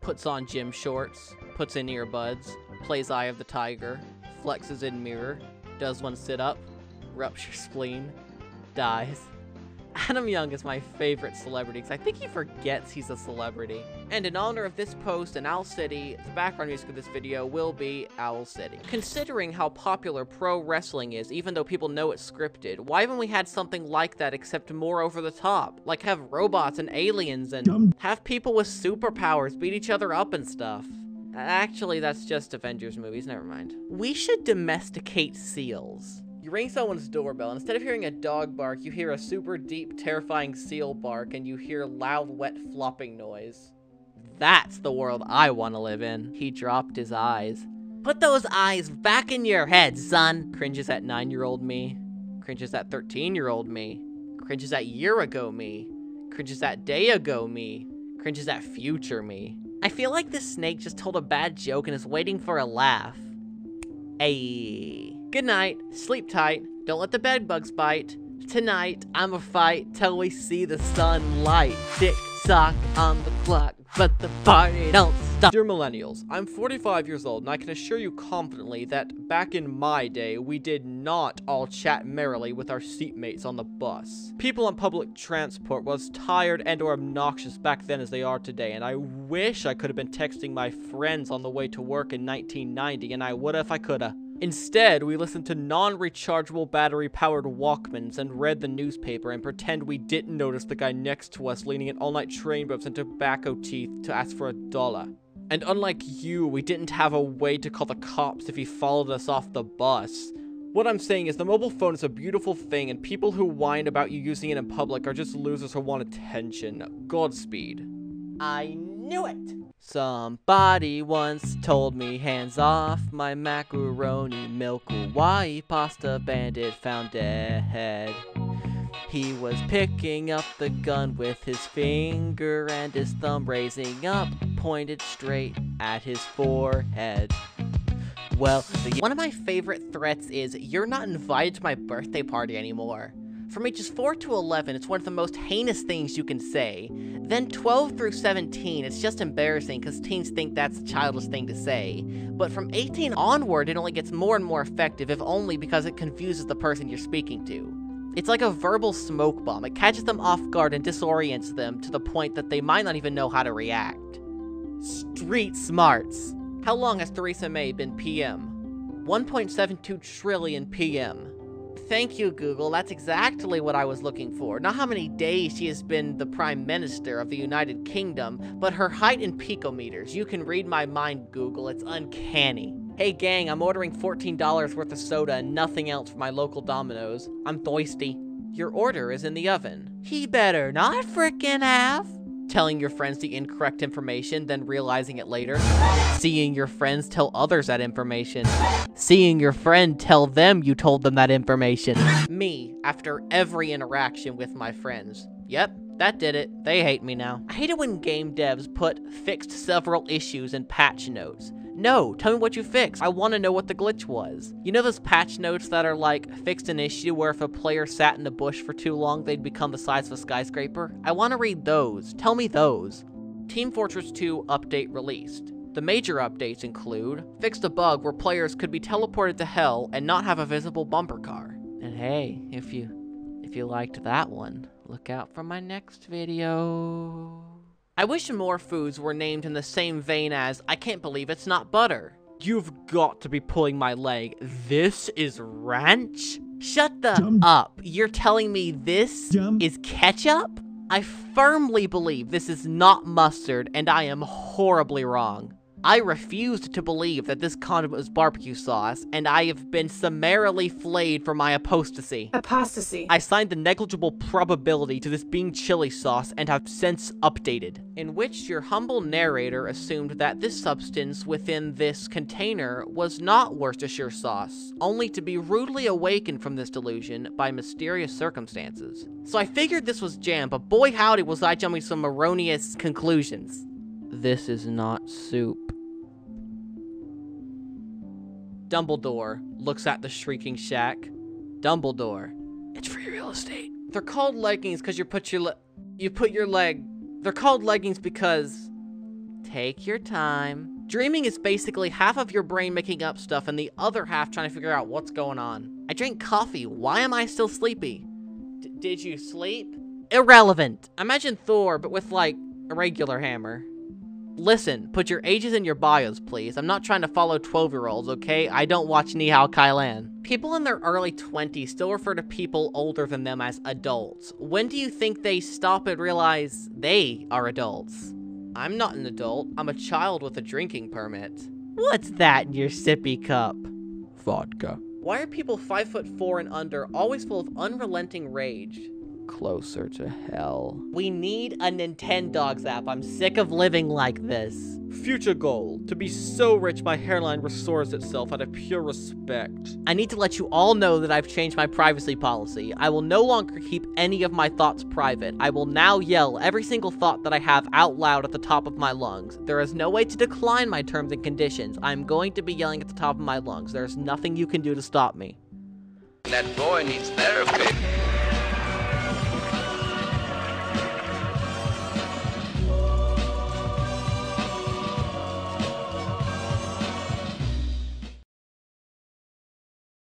puts on gym shorts, puts in earbuds, plays Eye of the Tiger, flexes in mirror, does one sit-up, ruptures spleen, dies. Adam Young is my favorite celebrity because I think he forgets he's a celebrity. And in honor of this post and Owl City, the background music of this video will be Owl City. Considering how popular pro wrestling is, even though people know it's scripted, why haven't we had something like that except more over the top? Like have robots and aliens and have people with superpowers beat each other up and stuff. Actually, that's just Avengers movies, never mind. We should domesticate seals. You ring someone's doorbell, and instead of hearing a dog bark, you hear a super deep, terrifying seal bark, and you hear loud, wet flopping noise. That's the world I want to live in. He dropped his eyes. Put those eyes back in your head, son! Cringes at 9-year-old me. Cringes at 13-year-old me. Cringes at year ago me. Cringes at day ago me. Cringes at future me. I feel like this snake just told a bad joke and is waiting for a laugh. Ayy. Good night, sleep tight, don't let the bed bugs bite. Tonight, I'ma fight till we see the sunlight. Tick-tock on the clock, but the party don't stop. Dear millennials, I'm 45 years old and I can assure you confidently that back in my day, we did not all chat merrily with our seatmates on the bus. People on public transport was tired and or obnoxious back then as they are today, and I wish I could have been texting my friends on the way to work in 1990, and I woulda if I coulda. Instead, we listened to non-rechargeable battery-powered Walkmans and read the newspaper and pretend we didn't notice the guy next to us leaning in all-night train whips and tobacco teeth to ask for $1. And unlike you, we didn't have a way to call the cops if he followed us off the bus. What I'm saying is the mobile phone is a beautiful thing, and people who whine about you using it in public are just losers who want attention. Godspeed. I knew it! Somebody once told me, hands off my macaroni, milk Hawaii pasta bandit found dead. He was picking up the gun with his finger and his thumb raising up, pointed straight at his forehead. Well, one of my favorite threats is, you're not invited to my birthday party anymore. From ages 4 to 11, it's one of the most heinous things you can say. Then 12 through 17, it's just embarrassing because teens think that's a childish thing to say. But from 18 onward, it only gets more and more effective, if only because it confuses the person you're speaking to. It's like a verbal smoke bomb. It catches them off guard and disorients them to the point that they might not even know how to react. Street smarts. How long has Theresa May been PM? 1.72 trillion PM. Thank you, Google. That's exactly what I was looking for. Not how many days she has been the Prime Minister of the United Kingdom, but her height in picometers. You can read my mind, Google. It's uncanny. Hey gang, I'm ordering $14 worth of soda and nothing else from my local Domino's. I'm thirsty. Your order is in the oven. He better not frickin' have. Telling your friends the incorrect information, then realizing it later. Seeing your friends tell others that information. Seeing your friend tell them you told them that information. Me, after every interaction with my friends. Yep, that did it. They hate me now. I hate it when game devs put fixed several issues in patch notes. No, tell me what you fixed. I want to know what the glitch was. You know those patch notes that are like, fixed an issue where if a player sat in the bush for too long, they'd become the size of a skyscraper? I want to read those. Tell me those. Team Fortress 2 update released. The major updates include, fixed a bug where players could be teleported to hell and not have a visible bumper car. And hey, if you liked that one, look out for my next video. I wish more foods were named in the same vein as, I can't believe it's not butter. You've got to be pulling my leg. This is ranch? Shut the up. You're telling me this is ketchup? I firmly believe this is not mustard, and I am horribly wrong. I refused to believe that this condiment was barbecue sauce, and I have been summarily flayed for my apostasy. I signed the negligible probability to this being chili sauce and have since updated, in which your humble narrator assumed that this substance within this container was not Worcestershire sauce, only to be rudely awakened from this delusion by mysterious circumstances. So I figured this was jam, but boy howdy was I jumping some erroneous conclusions. This is not soup. Dumbledore looks at the shrieking shack. Dumbledore, it's free real estate. They're called leggings because They're called leggings because Take your time. Dreaming is basically half of your brain making up stuff and the other half trying to figure out what's going on. I drank coffee. Why am I still sleepy? Did you sleep? Irrelevant. Imagine Thor, but with, like, a regular hammer. Listen, put your ages in your bios, please. I'm not trying to follow 12-year-olds, okay? I don't watch Ni Hao Kai Lan. People in their early 20s still refer to people older than them as adults. When do you think they stop and realize they are adults? I'm not an adult. I'm a child with a drinking permit. What's that in your sippy cup? Vodka. Why are people 5'4" and under always full of unrelenting rage? Closer to hell. We need a Nintendogs app. I'm sick of living like this. Future goal: to be so rich my hairline restores itself out of pure respect. I need to let you all know that I've changed my privacy policy. I will no longer keep any of my thoughts private. I will now yell every single thought that I have out loud at the top of my lungs. There is no way to decline my terms and conditions. I'm going to be yelling at the top of my lungs. There's nothing you can do to stop me. That boy needs therapy.